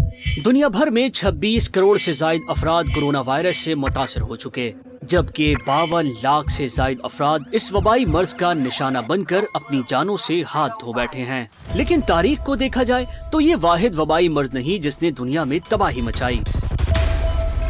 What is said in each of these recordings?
दुनिया भर में 26 करोड़ से जायद अफराद कोरोना वायरस से मुतासर हो चुके, जबकि 52 लाख से जायद अफराद इस वबाई मर्ज का निशाना बनकर अपनी जानों से हाथ धो बैठे हैं। लेकिन तारीख को देखा जाए तो ये वाहिद वबाई मर्ज नहीं जिसने दुनिया में तबाही मचाई।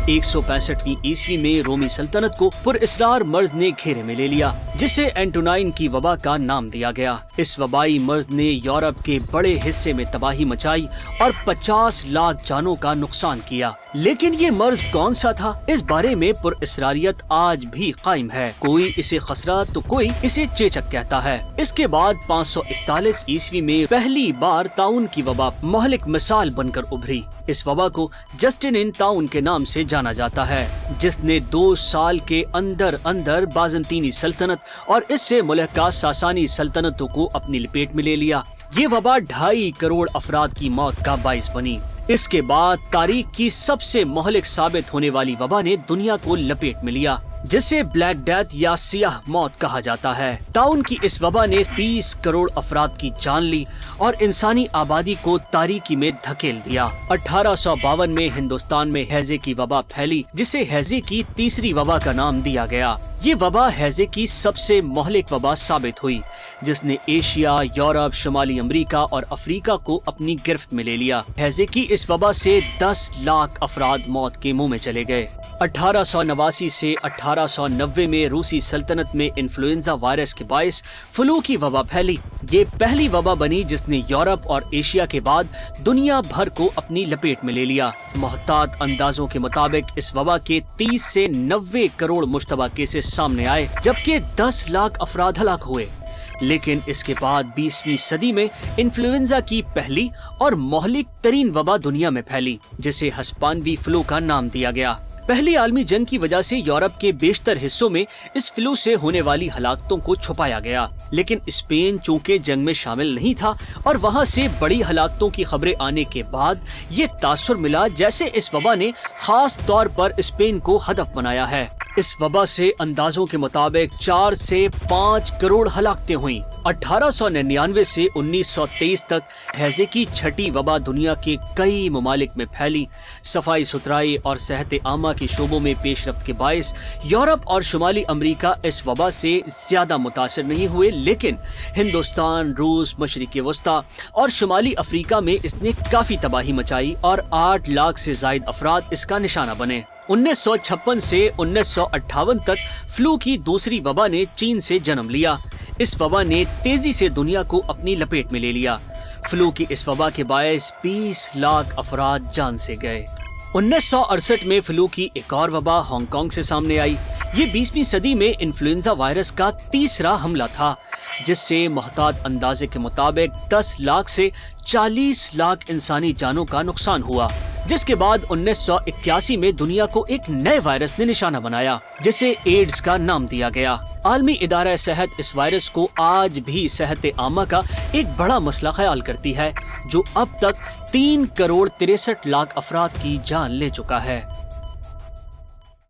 165वीं ईस्वी में रोमी सल्तनत को पुरअसरार मर्ज ने घेरे में ले लिया, जिसे एंटोनाइन की वबा का नाम दिया गया। इस वबाई मर्ज ने यूरोप के बड़े हिस्से में तबाही मचाई और 50 लाख जानों का नुकसान किया। लेकिन ये मर्ज कौन सा था, इस बारे में पुरअसरारियत आज भी कायम है। कोई इसे खसरा तो कोई इसे चेचक कहता है। इसके बाद 541 ईस्वी में पहली बार ताउन की वबा मोहलिक मिसाल बनकर उभरी। इस वबा को जस्टिनियन ताउन के नाम से जाना जाता है, जिसने 2 साल के अंदर अंदर बाज़ंतीनी सल्तनत और इससे मुल्हका सासानी सल्तनतों को अपनी लपेट में ले लिया। ये वबा 2.5 करोड़ अफराद की मौत का बाइस बनी। इसके बाद तारीख की सबसे मोहलिक साबित होने वाली वबा ने दुनिया को लपेट में लिया, जिसे ब्लैक डेथ या सियाह मौत कहा जाता है। ताउन की इस वबा ने 30 करोड़ अफराद की जान ली और इंसानी आबादी को तारीकी में धकेल दिया। 1852 में हिंदुस्तान में हैजे की वबा फैली, जिसे हैजे की तीसरी वबा का नाम दिया गया। ये वबा हैजे की सबसे मोहलिक वबा साबित हुई, जिसने एशिया, यूरोप, शुमाली अमेरिका और अफ्रीका को अपनी गिरफ्त में ले लिया। हैजे की इस वबा से 10 लाख अफराद मौत के मुंह में चले गए। 1889 से 1890 में रूसी सल्तनत में इन्फ्लुएंजा वायरस के बायस फ्लू की वबा फैली। ये पहली वबा बनी जिसने यूरोप और एशिया के बाद दुनिया भर को अपनी लपेट में ले लिया। मोहतात अंदाजों के मुताबिक इस वबा के 30 से 90 करोड़ मुश्तबा केसेस सामने आए, जबकि 10 लाख अफराद हलाक हुए। लेकिन इसके बाद 20वीं सदी में इन्फ्लुएंजा की पहली और मोहलिक तरीन वबा दुनिया में फैली, जिसे हस्पानवी फ्लू का नाम दिया गया। पहली आलमी जंग की वजह से यूरोप के बेशतर हिस्सों में इस फ्लू से होने वाली हलाकतों को छुपाया गया, लेकिन स्पेन चूंकि जंग में शामिल नहीं था और वहां से बड़ी हलाकतों की खबरें आने के बाद ये तासुर मिला जैसे इस वबा ने खास तौर पर स्पेन को हदफ बनाया है। इस वबा से अंदाजों के मुताबिक 4 से 5 करोड़ हलाकतें हुई। 1899 से 1923 तक हैजे की छठी वबा दुनिया के कई ममालिक में फैली। सफाई सुथराई और सेहत आमा के शोबों में पेशरफ्त के बायस यूरोप और शुमाली अमेरिका इस वबा से ज्यादा मुतासर नहीं हुए, लेकिन हिंदुस्तान, रूस, मशरिकी वस्ता और शुमाली अफ्रीका में इसने काफी तबाही मचाई और 8 लाख से जायद अफराद इसका निशाना बने। 1956 से 1958 तक फ्लू की दूसरी वबा ने चीन से जन्म लिया। इस वबा ने तेजी से दुनिया को अपनी लपेट में ले लिया। फ्लू की इस वबा के बायस 20 लाख अफराद जान से गए। 1968 में फ्लू की एक और वबा हांगकांग से सामने आई। ये 20वीं सदी में इन्फ्लुएंजा वायरस का तीसरा हमला था, जिससे मोहतात अंदाजे के मुताबिक 10 लाख से 40 लाख इंसानी जानों का नुकसान हुआ। जिसके बाद 1981 में दुनिया को एक नए वायरस ने निशाना बनाया, जिसे एड्स का नाम दिया गया। आलमी इदारा सेहत इस वायरस को आज भी सेहत आमा का एक बड़ा मसला ख्याल करती है, जो अब तक 3 करोड़ 63 लाख अफराद की जान ले चुका है।